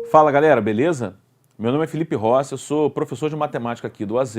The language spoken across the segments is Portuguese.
Fala galera, beleza? Meu nome é Felipe Rossi, eu sou professor de matemática aqui do AZ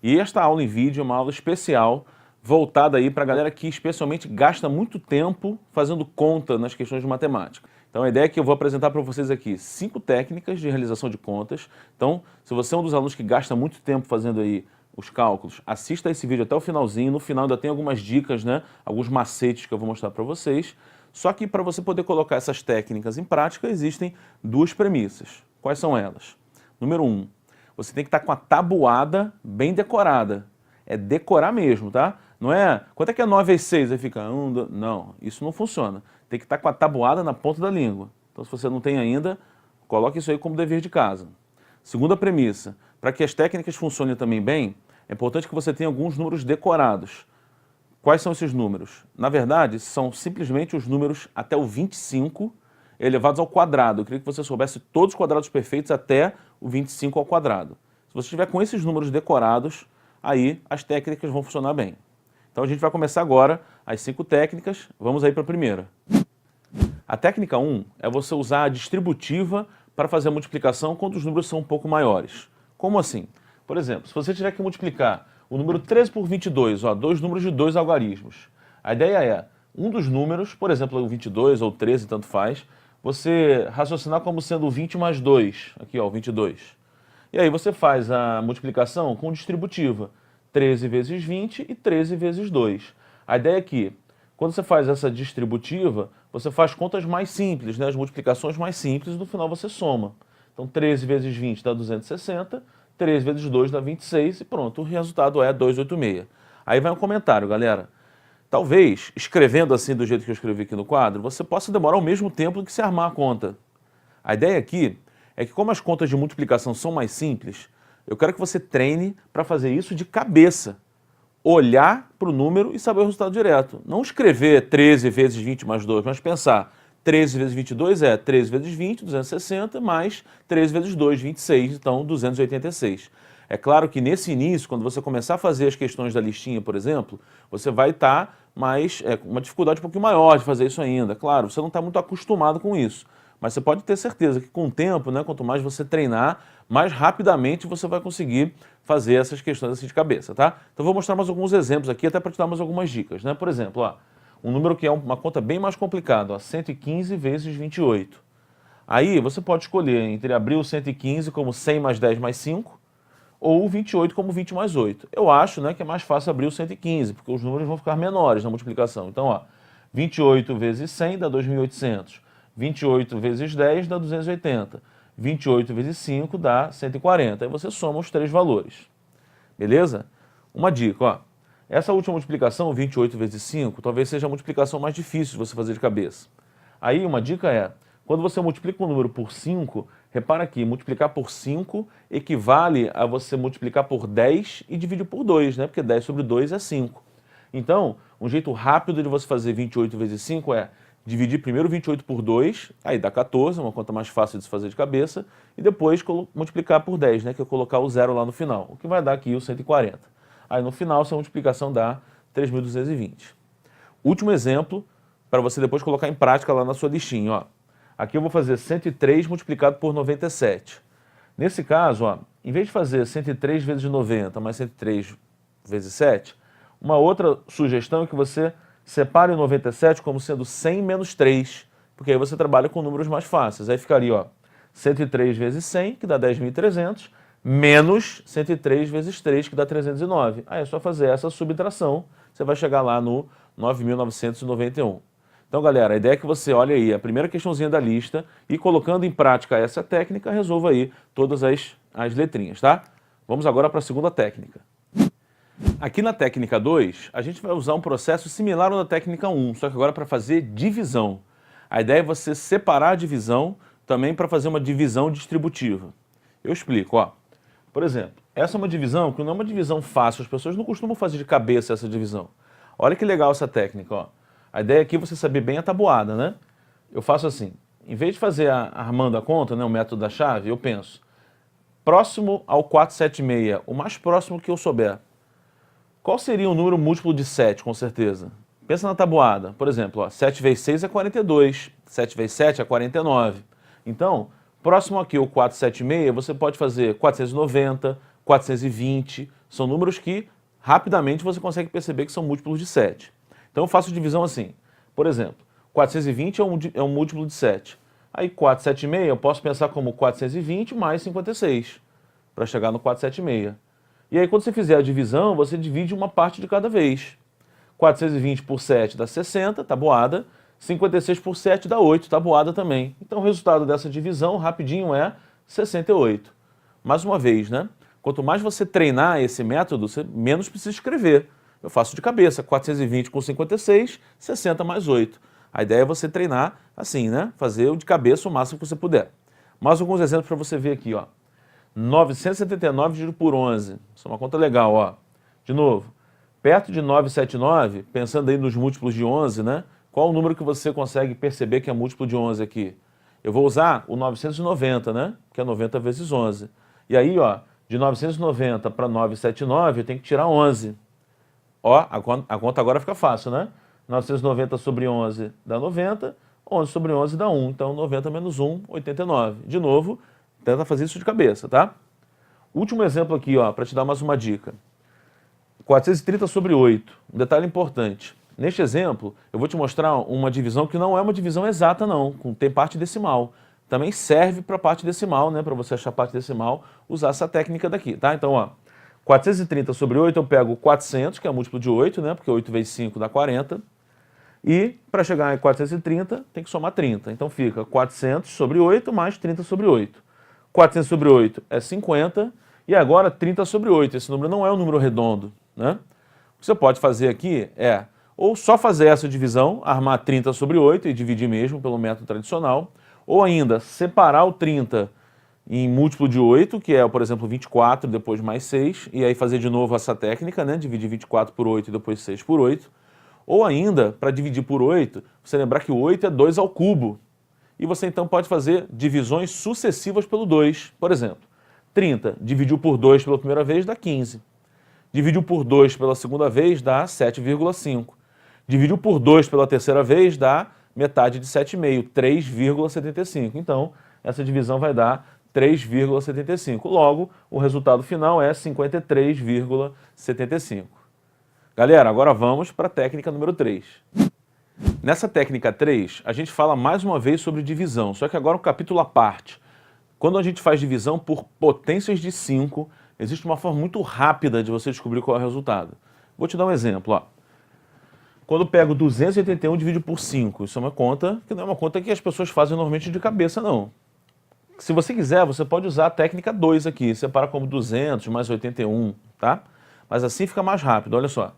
e esta aula em vídeo é uma aula especial voltada aí para a galera que especialmente gasta muito tempo fazendo conta nas questões de matemática. Então a ideia é que eu vou apresentar para vocês aqui 5 técnicas de realização de contas. Então, se você é um dos alunos que gasta muito tempo fazendo aí os cálculos, assista esse vídeo até o finalzinho. No final ainda tem algumas dicas, né? Alguns macetes que eu vou mostrar para vocês. Só que para você poder colocar essas técnicas em prática, existem duas premissas. Quais são elas? Número 1, você tem que estar com a tabuada bem decorada. É decorar mesmo, tá? Não é, quanto é que é 9 vezes 6? Aí fica 1, 2, não, isso não funciona. Tem que estar com a tabuada na ponta da língua. Então, se você não tem ainda, coloque isso aí como dever de casa. Segunda premissa, para que as técnicas funcionem também bem, é importante que você tenha alguns números decorados. Quais são esses números? Na verdade, são simplesmente os números até o 25 elevados ao quadrado. Eu queria que você soubesse todos os quadrados perfeitos até o 25 ao quadrado. Se você estiver com esses números decorados, aí as técnicas vão funcionar bem. Então a gente vai começar agora as 5 técnicas. Vamos aí para a primeira. A técnica 1 é você usar a distributiva para fazer a multiplicação quando os números são um pouco maiores. Como assim? Por exemplo, se você tiver que multiplicar o número 13 por 22, ó, dois números de 2 algarismos. A ideia é, um dos números, por exemplo, o 22 ou 13, tanto faz, você raciocinar como sendo o 20 mais 2, aqui ó, o 22. E aí você faz a multiplicação com distributiva, 13 vezes 20 e 13 vezes 2. A ideia é que, quando você faz essa distributiva, você faz contas mais simples, né, as multiplicações mais simples, e no final você soma. Então 13 vezes 20 dá 260, 13 vezes 2 dá 26 e pronto, o resultado é 286. Aí vai um comentário, galera. Talvez, escrevendo assim do jeito que eu escrevi aqui no quadro, você possa demorar o mesmo tempo que se armar a conta. A ideia aqui é que como as contas de multiplicação são mais simples, eu quero que você treine para fazer isso de cabeça. Olhar para o número e saber o resultado direto. Não escrever 13 vezes 20 mais 2, mas pensar 13 vezes 22 é 13 vezes 20, 260, mais 13 vezes 2, 26, então 286. É claro que nesse início, quando você começar a fazer as questões da listinha, por exemplo, você vai estar com uma dificuldade um pouquinho maior de fazer isso ainda. Claro, você não está muito acostumado com isso. Mas você pode ter certeza que com o tempo, né, quanto mais você treinar, mais rapidamente você vai conseguir fazer essas questões assim de cabeça, tá? Então vou mostrar mais alguns exemplos aqui, até para te dar mais algumas dicas, né? Por exemplo, ó, um número que é uma conta bem mais complicada, ó, 115 vezes 28. Aí você pode escolher entre abrir o 115 como 100 mais 10 mais 5, ou o 28 como 20 mais 8. Eu acho, né, que é mais fácil abrir o 115, porque os números vão ficar menores na multiplicação. Então, ó, 28 vezes 100 dá 2.800. 28 vezes 10 dá 280. 28 vezes 5 dá 140. Aí você soma os 3 valores. Beleza? Uma dica, ó. Essa última multiplicação, 28 vezes 5, talvez seja a multiplicação mais difícil de você fazer de cabeça. Aí uma dica é, quando você multiplica um número por 5, repara aqui, multiplicar por 5 equivale a você multiplicar por 10 e dividir por 2, né? Porque 10 sobre 2 é 5. Então, um jeito rápido de você fazer 28 vezes 5 é dividir primeiro 28 por 2, aí dá 14, uma conta mais fácil de se fazer de cabeça, e depois multiplicar por 10, né? Que é colocar o zero lá no final, o que vai dar aqui o 140. Aí no final, essa multiplicação dá 3.220. Último exemplo, para você depois colocar em prática lá na sua listinha, ó. Aqui eu vou fazer 103 multiplicado por 97. Nesse caso, ó, em vez de fazer 103 vezes 90 mais 103 vezes 7, uma outra sugestão é que você separe o 97 como sendo 100 menos 3, porque aí você trabalha com números mais fáceis. Aí ficaria, ó, 103 vezes 100, que dá 10.300, menos 103 vezes 3, que dá 309. Aí é só fazer essa subtração, você vai chegar lá no 9.991. Então, galera, a ideia é que você olhe aí a primeira questãozinha da lista e colocando em prática essa técnica, resolva aí todas as letrinhas, tá? Vamos agora para a segunda técnica. Aqui na técnica 2, a gente vai usar um processo similar ao da técnica 1, só que agora para fazer divisão. A ideia é você separar a divisão também para fazer uma divisão distributiva. Eu explico, ó. Por exemplo, essa é uma divisão que não é uma divisão fácil, as pessoas não costumam fazer de cabeça essa divisão. Olha que legal essa técnica, ó. A ideia aqui é você saber bem a tabuada, né? Eu faço assim, em vez de fazer armando a conta, né, o método da chave, eu penso, próximo ao 476, o mais próximo que eu souber, qual seria um número múltiplo de 7, com certeza? Pensa na tabuada, por exemplo, ó, 7 vezes 6 é 42, 7 vezes 7 é 49. Então, Próximo aqui, o 476, você pode fazer 490, 420, são números que rapidamente você consegue perceber que são múltiplos de 7. Então eu faço divisão assim, por exemplo, 420 é um múltiplo de 7. Aí 476 eu posso pensar como 420 mais 56, para chegar no 476. E aí quando você fizer a divisão, você divide uma parte de cada vez. 420 por 7 dá 60, tabuada. 56 por 7 dá 8, tabuada também. Então o resultado dessa divisão, rapidinho, é 68. Mais uma vez, né? Quanto mais você treinar esse método, você menos precisa escrever. Eu faço de cabeça, 420 com 56, 60 mais 8. A ideia é você treinar assim, né? Fazer o de cabeça o máximo que você puder. Mais alguns exemplos para você ver aqui, ó. 979 dividido por 11. Isso é uma conta legal, ó. De novo, perto de 979, pensando aí nos múltiplos de 11, né? Qual o número que você consegue perceber que é múltiplo de 11 aqui? Eu vou usar o 990, né? Que é 90 vezes 11. E aí, ó, de 990 para 979, eu tenho que tirar 11. Ó, a conta agora fica fácil, né? 990 sobre 11 dá 90, 11 sobre 11 dá 1. Então, 90 menos 1, 89. De novo, tenta fazer isso de cabeça, tá? Último exemplo aqui, ó, para te dar mais uma dica. 430 sobre 8. Um detalhe importante. Neste exemplo, eu vou te mostrar uma divisão que não é uma divisão exata, não. Tem parte decimal. Também serve para parte decimal, né? Para você achar parte decimal, usar essa técnica daqui, tá? Então, ó, 430 sobre 8, eu pego 400, que é múltiplo de 8, né? Porque 8 vezes 5 dá 40. E para chegar em 430, tem que somar 30. Então fica 400 sobre 8 mais 30 sobre 8. 400 sobre 8 é 50. E agora 30 sobre 8. Esse número não é um número redondo, né? O que você pode fazer aqui é ou só fazer essa divisão, armar 30 sobre 8 e dividir mesmo pelo método tradicional, ou ainda separar o 30 em múltiplo de 8, que é, por exemplo, 24, depois mais 6, e aí fazer de novo essa técnica, né? Dividir 24 por 8 e depois 6 por 8. Ou ainda, para dividir por 8, você lembrar que o 8 é 2 ao cubo. E você então pode fazer divisões sucessivas pelo 2. Por exemplo, 30 dividiu por 2 pela primeira vez dá 15. Dividiu por 2 pela segunda vez dá 7,5. Dividiu por 2 pela terceira vez dá metade de 7,5, 3,75. Então, essa divisão vai dar 3,75. Logo, o resultado final é 53,75. Galera, agora vamos para a técnica número 3. Nessa técnica 3, a gente fala mais uma vez sobre divisão, só que agora um capítulo à parte. Quando a gente faz divisão por potências de 5, existe uma forma muito rápida de você descobrir qual é o resultado. Vou te dar um exemplo, ó. Quando eu pego 281 e divido por 5, isso é uma conta que não é uma conta que as pessoas fazem normalmente de cabeça, não. Se você quiser, você pode usar a técnica 2 aqui, separa como 200 mais 81, tá? Mas assim fica mais rápido, olha só.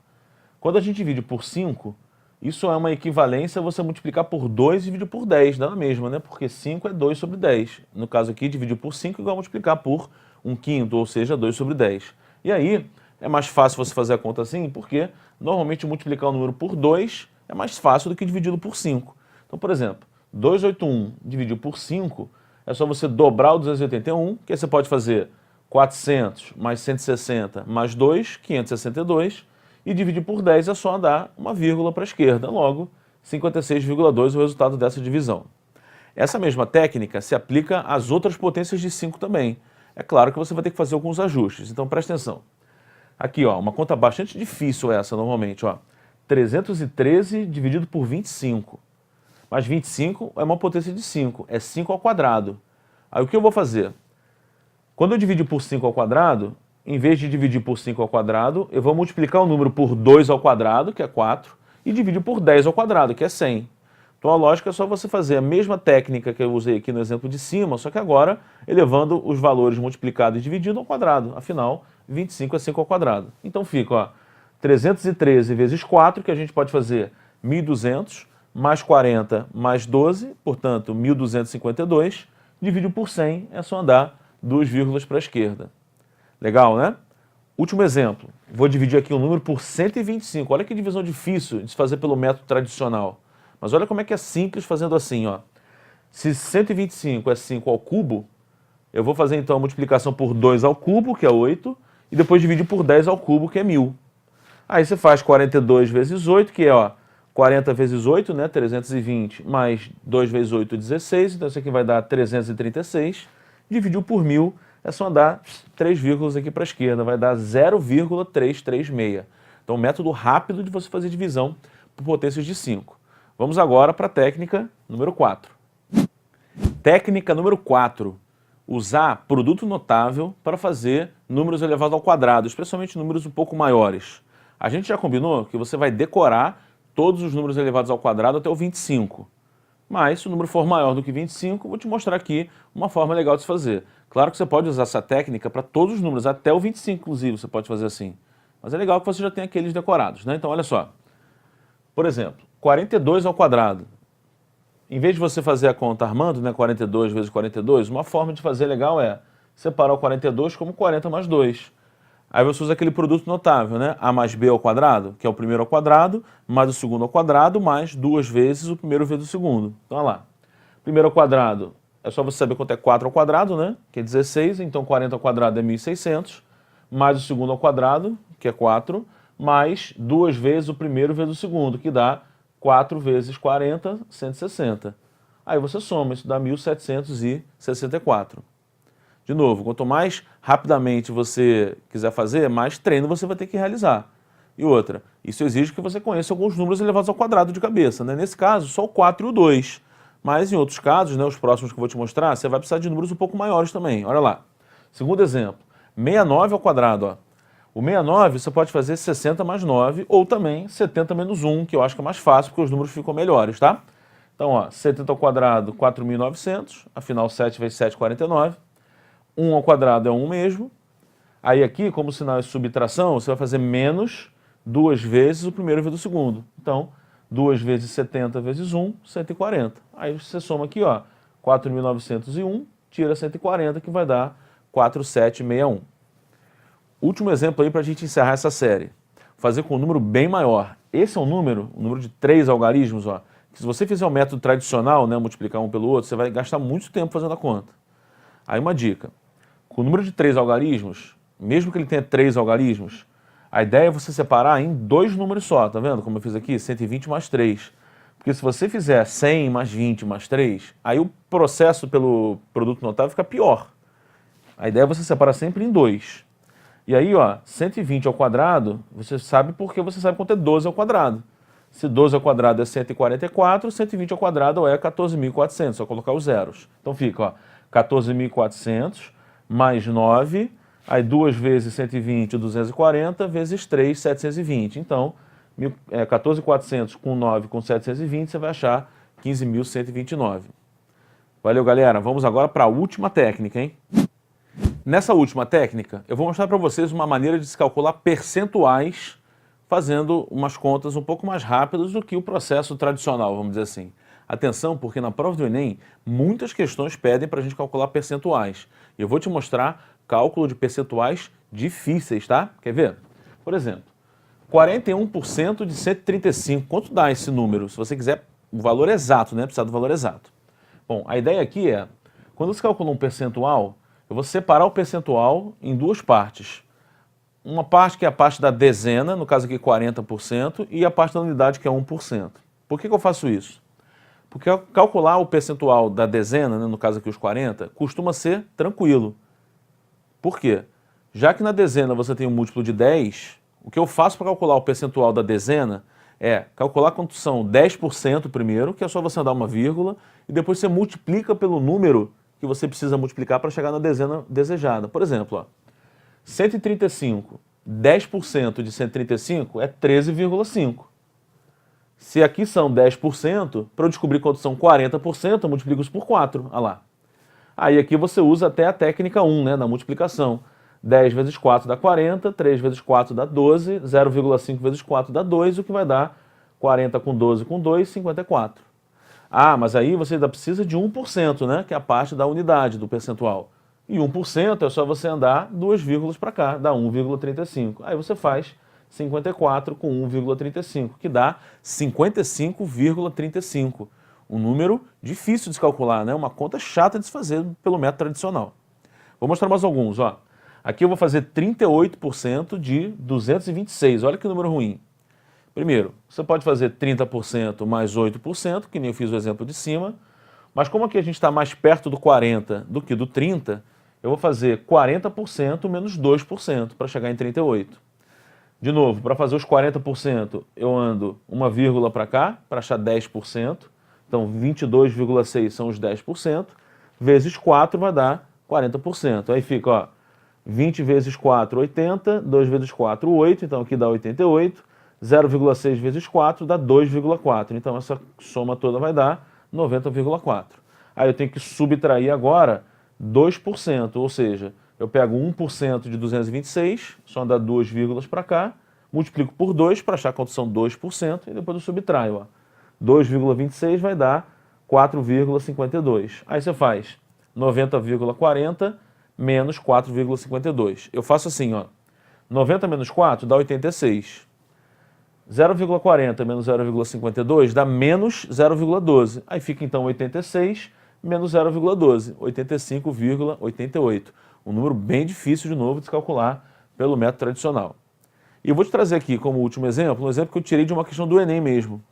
Quando a gente divide por 5, isso é uma equivalência a você multiplicar por 2 e dividir por 10, dá na mesma, né? Porque 5 é 2 sobre 10. No caso aqui, dividir por 5 é igual a multiplicar por 1/5, ou seja, 2 sobre 10. E aí, é mais fácil você fazer a conta assim, porque normalmente multiplicar o número por 2 é mais fácil do que dividi-lo por 5. Então, por exemplo, 281 dividido por 5, é só você dobrar o 281, que aí você pode fazer 400 mais 160 mais 2, 562, e dividir por 10 é só dar uma vírgula para a esquerda. Logo, 56,2 é o resultado dessa divisão. Essa mesma técnica se aplica às outras potências de 5 também. É claro que você vai ter que fazer alguns ajustes, então presta atenção. Aqui, ó, uma conta bastante difícil essa normalmente, ó. 313 dividido por 25. Mas 25 é uma potência de 5, é 5 ao quadrado. Aí o que eu vou fazer? Quando eu dividir por 5 ao quadrado, em vez de dividir por 5 ao quadrado, eu vou multiplicar o número por 2 ao quadrado, que é 4, e dividir por 10 ao quadrado, que é 100. Então a lógica é só você fazer a mesma técnica que eu usei aqui no exemplo de cima, só que agora elevando os valores multiplicado e dividido ao quadrado. Afinal, 25 é 5 ao quadrado. Então fica, ó, 313 vezes 4, que a gente pode fazer 1.200, mais 40 mais 12, portanto 1.252, dividido por 100 é só andar 2 vírgulas para a esquerda. Legal, né? Último exemplo. Vou dividir aqui o número por 125. Olha que divisão difícil de se fazer pelo método tradicional. Mas olha como é que é simples fazendo assim, ó. Se 125 é 5 ao cubo, eu vou fazer então a multiplicação por 2 ao cubo, que é 8, e depois dividir por 10 ao cubo, que é 1.000. Aí você faz 42 vezes 8, que é, ó, 40 vezes 8, né, 320, mais 2 vezes 8, 16, então isso aqui vai dar 336, dividiu por 1000, é só andar 3 vírgulas aqui para a esquerda, vai dar 0,336. Então, um método rápido de você fazer divisão por potências de 5. Vamos agora para a técnica número 4. Técnica número 4. Usar produto notável para fazer números elevados ao quadrado, especialmente números um pouco maiores. A gente já combinou que você vai decorar todos os números elevados ao quadrado até o 25. Mas, se o número for maior do que 25, vou te mostrar aqui uma forma legal de se fazer. Claro que você pode usar essa técnica para todos os números, até o 25, inclusive, você pode fazer assim. Mas é legal que você já tenha aqueles decorados, né? Então, olha só. Por exemplo, 42 ao quadrado. Em vez de você fazer a conta armando, né, 42 vezes 42, uma forma de fazer legal é separar o 42 como 40 mais 2. Aí você usa aquele produto notável, né? A mais B ao quadrado, que é o primeiro ao quadrado, mais o segundo ao quadrado, mais 2 vezes o primeiro vezes o segundo. Então, olha lá. Primeiro ao quadrado, é só você saber quanto é 4 ao quadrado, né? Que é 16, então 40 ao quadrado é 1.600, mais o segundo ao quadrado, que é 4, mais 2 vezes o primeiro vezes o segundo, que dá 4 vezes 40, 160. Aí você soma, isso dá 1.764. De novo, quanto mais rapidamente você quiser fazer, mais treino você vai ter que realizar. E outra, isso exige que você conheça alguns números elevados ao quadrado de cabeça, né? Nesse caso, só o 4 e o 2. Mas em outros casos, né, os próximos que eu vou te mostrar, você vai precisar de números um pouco maiores também. Olha lá. Segundo exemplo, 69 ao quadrado. Ó. O 69 você pode fazer 60 mais 9 ou também 70 menos 1, que eu acho que é mais fácil porque os números ficam melhores, tá? Então, ó, 70 ao quadrado, 4.900, afinal 7 vezes 7, 49. 1 ao quadrado é 1 mesmo. Aí aqui, como o sinal é subtração, você vai fazer menos 2 vezes o primeiro vezes o segundo. Então, 2 vezes 70 vezes 1, 140. Aí você soma aqui, ó, 4.901, tira 140, que vai dar 4.761. Último exemplo aí para a gente encerrar essa série. Fazer com um número bem maior. Esse é um número de 3 algarismos, ó. Que se você fizer o método tradicional, né, multiplicar um pelo outro, você vai gastar muito tempo fazendo a conta. Aí uma dica. Com o número de 3 algarismos, mesmo que ele tenha 3 algarismos, a ideia é você separar em 2 números só, tá vendo? Como eu fiz aqui, 120 mais 3. Porque se você fizer 100 mais 20 mais 3, aí o processo pelo produto notável fica pior. A ideia é você separar sempre em 2. E aí, ó, 120 ao quadrado, você sabe porque você sabe quanto é 12 ao quadrado. Se 12 ao quadrado é 144, 120 ao quadrado é 14.400, só colocar os zeros. Então fica, ó, 14.400 mais 9, aí 2 vezes 120, 240, vezes 3, 720. Então, 14.400 com 9 com 720, você vai achar 15.129. Valeu, galera. Vamos agora para a última técnica, hein? Nessa última técnica, eu vou mostrar para vocês uma maneira de se calcular percentuais fazendo umas contas um pouco mais rápidas do que o processo tradicional, vamos dizer assim. Atenção, porque na prova do Enem, muitas questões pedem para a gente calcular percentuais. E eu vou te mostrar cálculo de percentuais difíceis, tá? Quer ver? Por exemplo, 41% de 135. Quanto dá esse número? Se você quiser o valor exato, né? Precisa do valor exato. Bom, a ideia aqui é, quando você calcula um percentual, eu vou separar o percentual em 2 partes. Uma parte que é a parte da dezena, no caso aqui 40%, e a parte da unidade que é 1%. Por que eu faço isso? Porque calcular o percentual da dezena, né, no caso aqui os 40, costuma ser tranquilo. Por quê? Já que na dezena você tem um múltiplo de 10, o que eu faço para calcular o percentual da dezena é calcular quanto são 10% primeiro, que é só você dar uma vírgula, e depois você multiplica pelo número que você precisa multiplicar para chegar na dezena desejada. Por exemplo, ó, 135, 10% de 135 é 13,5. Se aqui são 10%, para eu descobrir quanto são 40%, eu multiplico isso por 4. Olha lá. Aí aqui você usa até a técnica 1, né, da multiplicação. 10 vezes 4 dá 40, 3 vezes 4 dá 12, 0,5 vezes 4 dá 2, o que vai dar 40 com 12 com 2, 54. Ah, mas aí você ainda precisa de 1%, né, que é a parte da unidade do percentual. E 1% é só você andar 2 vírgulas para cá, dá 1,35. Aí você faz 54 com 1,35, que dá 55,35. Um número difícil de se calcular, né? Uma conta chata de se fazer pelo método tradicional. Vou mostrar mais alguns, ó. Aqui eu vou fazer 38% de 226, olha que número ruim. Primeiro, você pode fazer 30% mais 8%, que nem eu fiz o exemplo de cima, mas como aqui a gente está mais perto do 40 do que do 30, eu vou fazer 40% menos 2% para chegar em 38. De novo, para fazer os 40%, eu ando uma vírgula para cá, para achar 10%. Então, 22,6 são os 10%, vezes 4 vai dar 40%. Aí fica, ó, 20 vezes 4, 80, 2 vezes 4, 8, então aqui dá 88, 0,6 vezes 4 dá 2,4, então essa soma toda vai dar 90,4. Aí eu tenho que subtrair agora 2%, ou seja, eu pego 1% de 226, só dá 2 vírgulas para cá, multiplico por 2 para achar quanto são 2% e depois eu subtraio, ó. 2,26 vai dar 4,52. Aí você faz 90,40 menos 4,52. Eu faço assim, ó. 90 menos 4 dá 86. 0,40 menos 0,52 dá menos 0,12. Aí fica então 86 menos 0,12, 85,88. Um número bem difícil, de novo, de se calcular pelo método tradicional. E eu vou te trazer aqui como último exemplo, um exemplo que eu tirei de uma questão do Enem mesmo,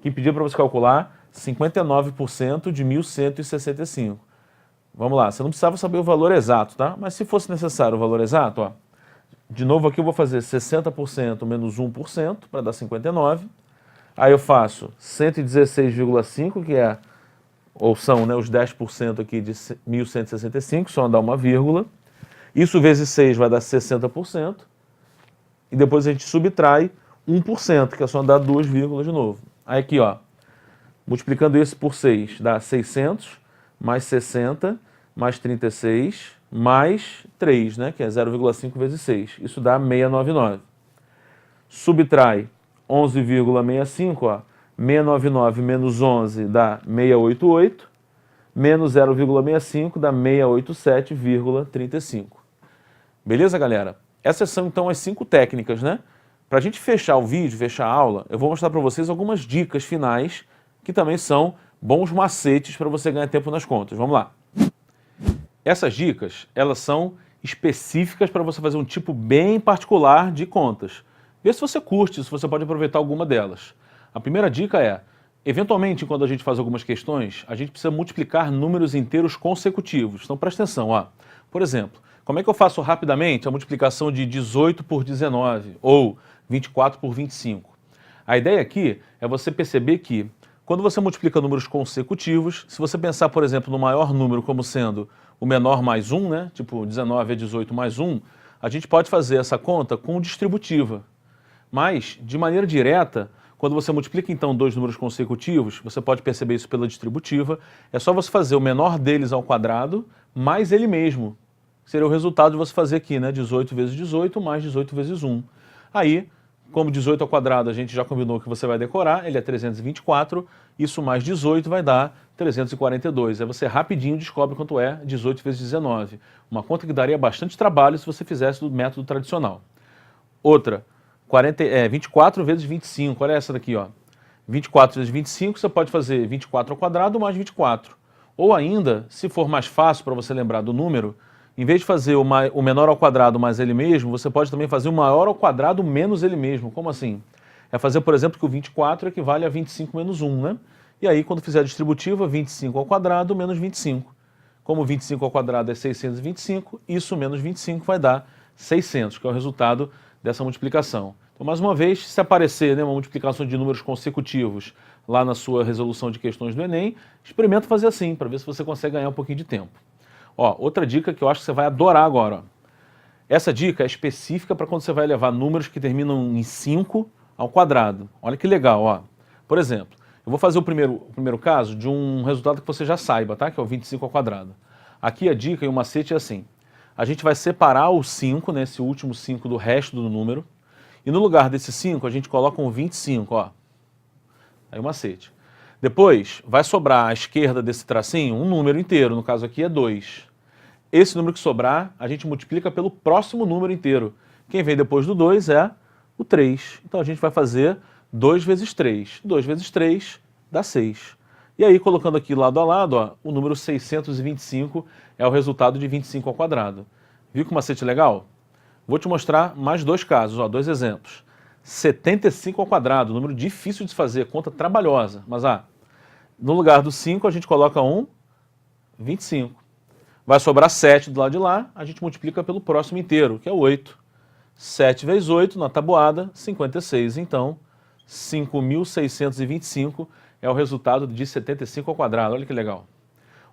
que pedia para você calcular 59% de 1.165. Vamos lá, você não precisava saber o valor exato, tá? Mas se fosse necessário o valor exato, ó, de novo aqui eu vou fazer 60% menos 1% para dar 59. Aí eu faço 116,5, que é, ou são, né, os 10% aqui de 1.165, só dá uma vírgula. Isso vezes 6 vai dar 60%. E depois a gente subtrai 1%, que é só dar 2 vírgulas de novo. Aí aqui, ó, multiplicando isso por 6, dá 600, mais 60, mais 36, mais 3, né, que é 0,5 vezes 6. Isso dá 699. Subtrai 11,65, ó, 699 menos 11 dá 688, menos 0,65 dá 687,35. Beleza, galera? Essas são, então, as 5 técnicas, né? Para a gente fechar o vídeo, fechar a aula, eu vou mostrar para vocês algumas dicas finais que também são bons macetes para você ganhar tempo nas contas. Vamos lá. Essas dicas, elas são específicas para você fazer um tipo bem particular de contas. Vê se você curte, se você pode aproveitar alguma delas. A primeira dica é, eventualmente, quando a gente faz algumas questões, a gente precisa multiplicar números inteiros consecutivos. Então, presta atenção, ó. Por exemplo, como é que eu faço rapidamente a multiplicação de 18 por 19 ou 24 por 25? A ideia aqui é você perceber que, quando você multiplica números consecutivos, se você pensar, por exemplo, no maior número como sendo o menor mais 1, né? Tipo 19 é 18 mais 1, a gente pode fazer essa conta com distributiva. Mas, de maneira direta, quando você multiplica então dois números consecutivos, você pode perceber isso pela distributiva, é só você fazer o menor deles ao quadrado mais ele mesmo. Seria o resultado de você fazer aqui, né? 18 vezes 18 mais 18 vezes 1. Aí, como 18 ao quadrado a gente já combinou que você vai decorar, ele é 324, isso mais 18 vai dar 342. Aí você rapidinho descobre quanto é 18 vezes 19. Uma conta que daria bastante trabalho se você fizesse do método tradicional. Outra, 24 vezes 25, olha essa daqui, ó. 24 vezes 25, você pode fazer 24 ao quadrado mais 24. Ou ainda, se for mais fácil para você lembrar do número, em vez de fazer o menor ao quadrado mais ele mesmo, você pode também fazer o maior ao quadrado menos ele mesmo. Como assim? É fazer, por exemplo, que o 24 equivale a 25 menos 1, né? E aí, quando fizer a distributiva, 25 ao quadrado menos 25. Como 25 ao quadrado é 625, isso menos 25 vai dar 600, que é o resultado dessa multiplicação. Então, mais uma vez, se aparecer, né, uma multiplicação de números consecutivos lá na sua resolução de questões do Enem, experimenta fazer assim, para ver se você consegue ganhar um pouquinho de tempo. Ó, outra dica que eu acho que você vai adorar agora. Ó. Essa dica é específica para quando você vai levar números que terminam em 5 ao quadrado. Olha que legal, ó. Por exemplo, eu vou fazer o primeiro caso de um resultado que você já saiba, tá? Que é o 25 ao quadrado. Aqui a dica e o macete é assim. A gente vai separar o 5, né, esse último 5 do resto do número. E no lugar desse 5, a gente coloca um 25, ó. Aí o macete. Depois, vai sobrar à esquerda desse tracinho um número inteiro, no caso aqui é 2. Esse número que sobrar, a gente multiplica pelo próximo número inteiro. Quem vem depois do 2 é o 3. Então a gente vai fazer 2 vezes 3. 2 vezes 3 dá 6. E aí, colocando aqui lado a lado, ó, o número 625 é o resultado de 25 ao quadrado. Viu que macete legal? Vou te mostrar mais dois casos, ó, dois exemplos. 75 ao quadrado, número difícil de se fazer, conta trabalhosa. Mas, no lugar do 5, a gente coloca 25. Vai sobrar 7 do lado de lá, a gente multiplica pelo próximo inteiro, que é 8. 7 vezes 8, na tabuada, 56. Então, 5.625 é o resultado de 75 ao quadrado. Olha que legal.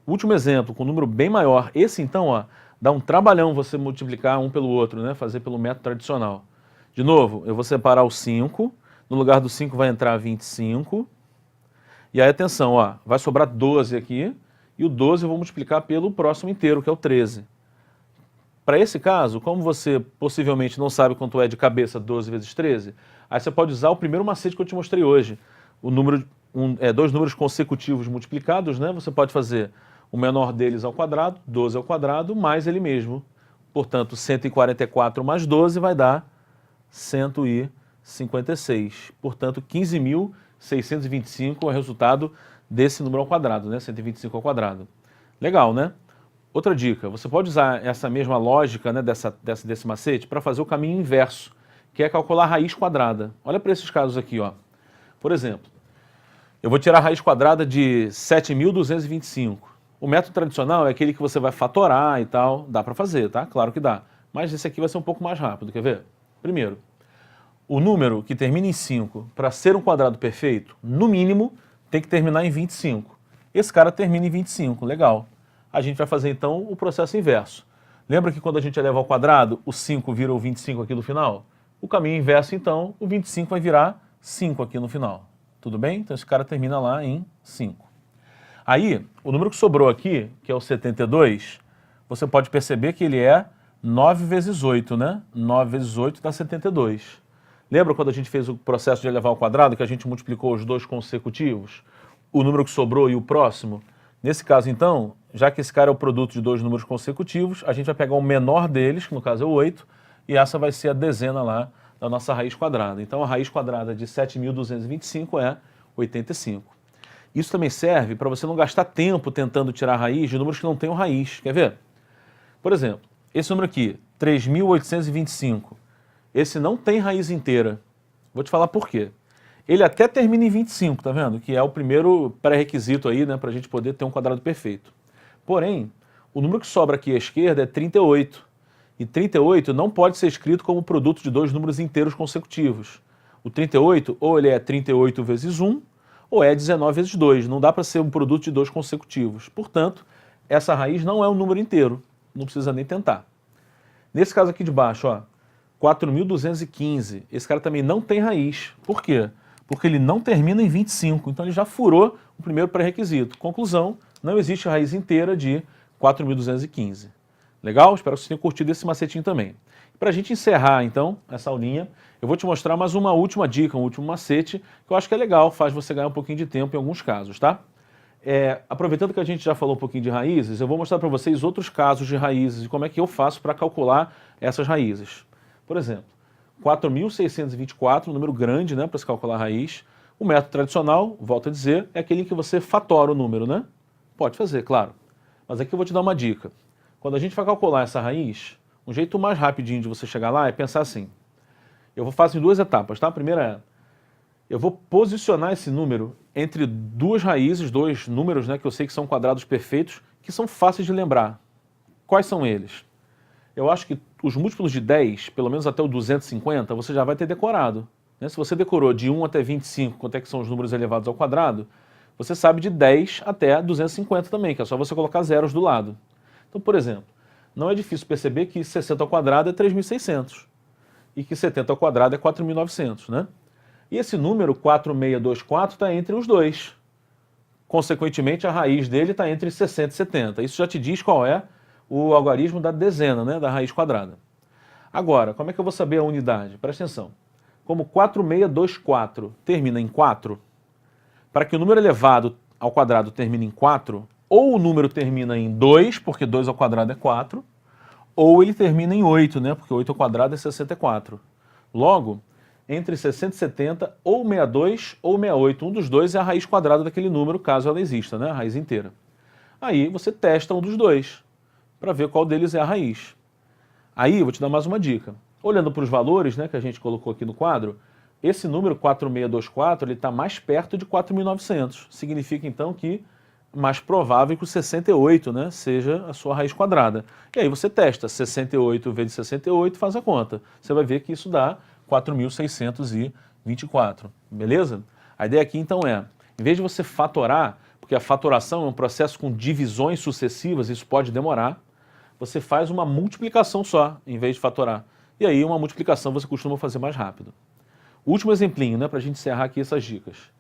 Último exemplo, com um número bem maior. Esse, então, dá um trabalhão você multiplicar um pelo outro, né? Fazer pelo método tradicional. De novo, eu vou separar o 5. No lugar do 5 vai entrar 25. E aí, atenção, vai sobrar 12 aqui. E o 12 eu vou multiplicar pelo próximo inteiro, que é o 13. Para esse caso, como você possivelmente não sabe quanto é de cabeça 12 vezes 13, aí você pode usar o primeiro macete que eu te mostrei hoje. O número, dois números consecutivos multiplicados, né? Você pode fazer o menor deles ao quadrado, 12 ao quadrado, mais ele mesmo. Portanto, 144 mais 12 vai dar 156. Portanto, 15.625 é o resultado desse número ao quadrado, né? 125 ao quadrado. Legal, né? Outra dica, você pode usar essa mesma lógica, né, desse macete para fazer o caminho inverso, que é calcular a raiz quadrada. Olha para esses casos aqui, Por exemplo, eu vou tirar a raiz quadrada de 7.225. O método tradicional é aquele que você vai fatorar e tal. Dá para fazer, tá? Claro que dá. Mas esse aqui vai ser um pouco mais rápido, quer ver? Primeiro, o número que termina em 5, para ser um quadrado perfeito, no mínimo, tem que terminar em 25. Esse cara termina em 25, legal. A gente vai fazer então o processo inverso. Lembra que quando a gente eleva ao quadrado, o 5 vira o 25 aqui no final? O caminho inverso, então, o 25 vai virar 5 aqui no final. Tudo bem? Então esse cara termina lá em 5. Aí, o número que sobrou aqui, que é o 72, você pode perceber que ele é 9 vezes 8, né? 9 vezes 8 dá 72. Lembra quando a gente fez o processo de elevar ao quadrado, que a gente multiplicou os dois consecutivos? O número que sobrou e o próximo? Nesse caso, então, já que esse cara é o produto de dois números consecutivos, a gente vai pegar o menor deles, que no caso é o 8, e essa vai ser a dezena lá da nossa raiz quadrada. Então, a raiz quadrada de 7.225 é 85. Isso também serve para você não gastar tempo tentando tirar a raiz de números que não tenham raiz. Quer ver? Por exemplo, esse número aqui, 3.825, esse não tem raiz inteira. Vou te falar por quê. Ele até termina em 25, tá vendo? Que é o primeiro pré-requisito aí, né, para a gente poder ter um quadrado perfeito. Porém, o número que sobra aqui à esquerda é 38. E 38 não pode ser escrito como produto de dois números inteiros consecutivos. O 38, ou ele é 38 vezes 1, ou é 19 vezes 2. Não dá para ser um produto de dois consecutivos. Portanto, essa raiz não é um número inteiro. Não precisa nem tentar. Nesse caso aqui de baixo, 4.215. Esse cara também não tem raiz. Por quê? Porque ele não termina em 25. Então ele já furou o primeiro pré-requisito. Conclusão, não existe raiz inteira de 4.215. Legal? Espero que você tenha curtido esse macetinho também. Para a gente encerrar, então, essa aulinha, eu vou te mostrar mais uma última dica, um último macete, que eu acho que é legal, faz você ganhar um pouquinho de tempo em alguns casos, tá? Aproveitando que a gente já falou um pouquinho de raízes, eu vou mostrar para vocês outros casos de raízes e como é que eu faço para calcular essas raízes. Por exemplo, 4.624, um número grande, né, para se calcular a raiz. O método tradicional, volto a dizer, é aquele em que você fatora o número, né? Pode fazer, claro. Mas aqui eu vou te dar uma dica. Quando a gente vai calcular essa raiz, um jeito mais rapidinho de você chegar lá é pensar assim. Eu vou fazer em duas etapas, tá? A primeira é, eu vou posicionar esse número entre duas raízes, dois números, né, que eu sei que são quadrados perfeitos, que são fáceis de lembrar. Quais são eles? Eu acho que os múltiplos de 10, pelo menos até o 250, você já vai ter decorado. Né? Se você decorou de 1 até 25, quanto é que são os números elevados ao quadrado, você sabe de 10 até 250 também, que é só você colocar zeros do lado. Então, por exemplo, não é difícil perceber que 60 ao quadrado é 3.600 e que 70 ao quadrado é 4.900, né? E esse número 4624 está entre os dois. Consequentemente, a raiz dele está entre 60 e 70. Isso já te diz qual é o algarismo da dezena, né, da raiz quadrada. Agora, como é que eu vou saber a unidade? Presta atenção. Como 4624 termina em 4, para que o número elevado ao quadrado termine em 4, ou o número termina em 2, porque 2 ao quadrado é 4, ou ele termina em 8, né, porque 8 ao quadrado é 64. Logo, entre 60 e 70, ou 62 ou 68, um dos dois é a raiz quadrada daquele número, caso ela exista, né, a raiz inteira. Aí você testa um dos dois, para ver qual deles é a raiz. Aí eu vou te dar mais uma dica. Olhando para os valores, né, que a gente colocou aqui no quadro, esse número 4624 ele está mais perto de 4.900. Significa então que mais provável que o 68, né, seja a sua raiz quadrada. E aí você testa 68 vezes 68, faz a conta. Você vai ver que isso dá 4.624, beleza? A ideia aqui então é, em vez de você fatorar, porque a fatoração é um processo com divisões sucessivas, isso pode demorar, você faz uma multiplicação só, em vez de fatorar. E aí uma multiplicação você costuma fazer mais rápido. Último exemplinho, né, para a gente encerrar aqui essas dicas.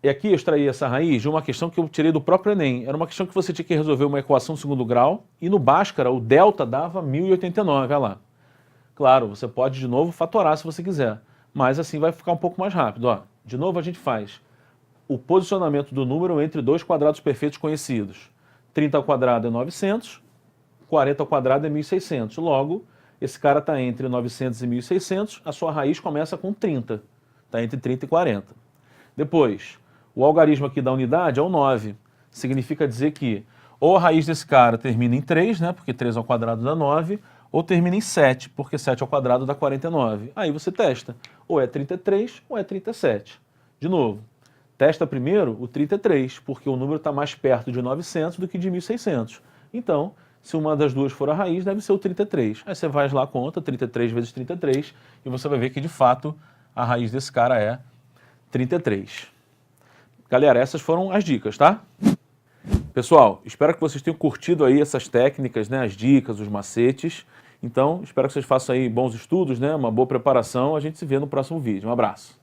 E aqui eu extraí essa raiz de uma questão que eu tirei do próprio Enem. Era uma questão que você tinha que resolver uma equação de segundo grau e no Bhaskara o delta dava 1089, olha lá. Claro, você pode de novo fatorar se você quiser, mas assim vai ficar um pouco mais rápido. Ó. De novo a gente faz o posicionamento do número entre dois quadrados perfeitos conhecidos. 30 ao quadrado é 900, 40 ao quadrado é 1600. Logo, esse cara está entre 900 e 1600, a sua raiz começa com 30. Está entre 30 e 40. Depois, o algarismo aqui da unidade é o 9. Significa dizer que ou a raiz desse cara termina em 3, né, porque 3 ao quadrado dá 9, ou termina em 7, porque 7 ao quadrado dá 49. Aí você testa, ou é 33 ou é 37. De novo, testa primeiro o 33, porque o número está mais perto de 900 do que de 1600. Então, se uma das duas for a raiz, deve ser o 33. Aí você vai lá, conta 33 vezes 33, e você vai ver que, de fato, a raiz desse cara é 33. Galera, essas foram as dicas, tá? Pessoal, espero que vocês tenham curtido aí essas técnicas, né, as dicas, os macetes. Então, espero que vocês façam aí bons estudos, né, uma boa preparação. A gente se vê no próximo vídeo. Um abraço.